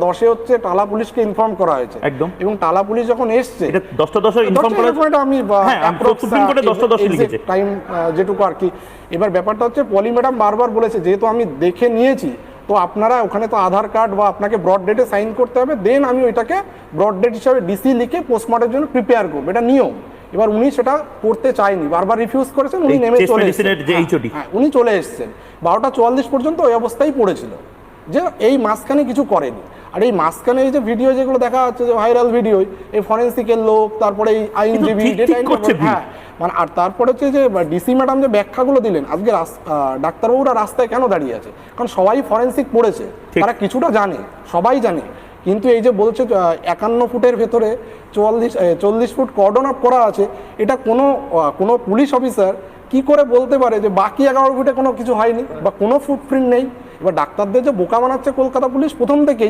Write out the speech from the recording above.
10-এ হচ্ছে টালা পুলিশকে ইনফর্ম করা হয়েছে একদম। এবং টালা পুলিশ যখন এসছে এটা 10টা ইনফর্ম করা হয়েছে। আমি হ্যাঁ, সুপ্রিম কোর্টে 10টা লিখেছে টাইম যেটুকু আর কি। এবার ব্যাপারটা হচ্ছে পলি ম্যাডাম বারবার বলেছে যেহেতু আমি দেখে নিয়েছি, তো আপনারা ওখানে তো আধার কার্ড বা আপনাকে ব্রড ডেটে সাইন করতে হবে, দেন আমি ওইটাকে ব্রড ডেট হিসাবে ডিসি লিখে পোস্টমর্টের জন্য প্রিপেয়ার করবো, এটা নিয়ম। এবার উনি সেটা করতে চাইনি, বারবার রিফিউজ করেছেন, উনি নেমে চলে এসেছেন। হ্যাঁ, উনি চলে এসেছেন 12টা 44 পর্যন্ত ওই অবস্থায় পড়েছিল, যে এই মাঝখানে কিছু করেনি। আর এই মাঝখানে এই যে ভিডিও যেগুলো দেখা যাচ্ছে, যে ভাইরাল ভিডিও, এই ফরেন্সিকের লোক, তারপরে এই আইনজীবী, হ্যাঁ মানে, আর তারপরে হচ্ছে যে ডিসি ম্যাডাম যে ব্যাখ্যাগুলো দিলেন, আজকে ডাক্তারবাবুরা রাস্তায় কেন দাঁড়িয়ে আছে, কারণ সবাই ফরেন্সিক পড়েছে, তারা কিছুটা জানে, সবাই জানে। কিন্তু এই যে বলছে 51 ফুটের ভেতরে 40 ফুট কর্ডন আপ করা আছে, এটা কোনো পুলিশ অফিসার কি করে বলতে পারে যে বাকি 11 ফুটে কোনো কিছু হয়নি বা কোনো ফুটপ্রিন্ট নেই? এবার ডাক্তারদের যে বোকা বানাচ্ছে কলকাতা পুলিশ প্রথম থেকেই,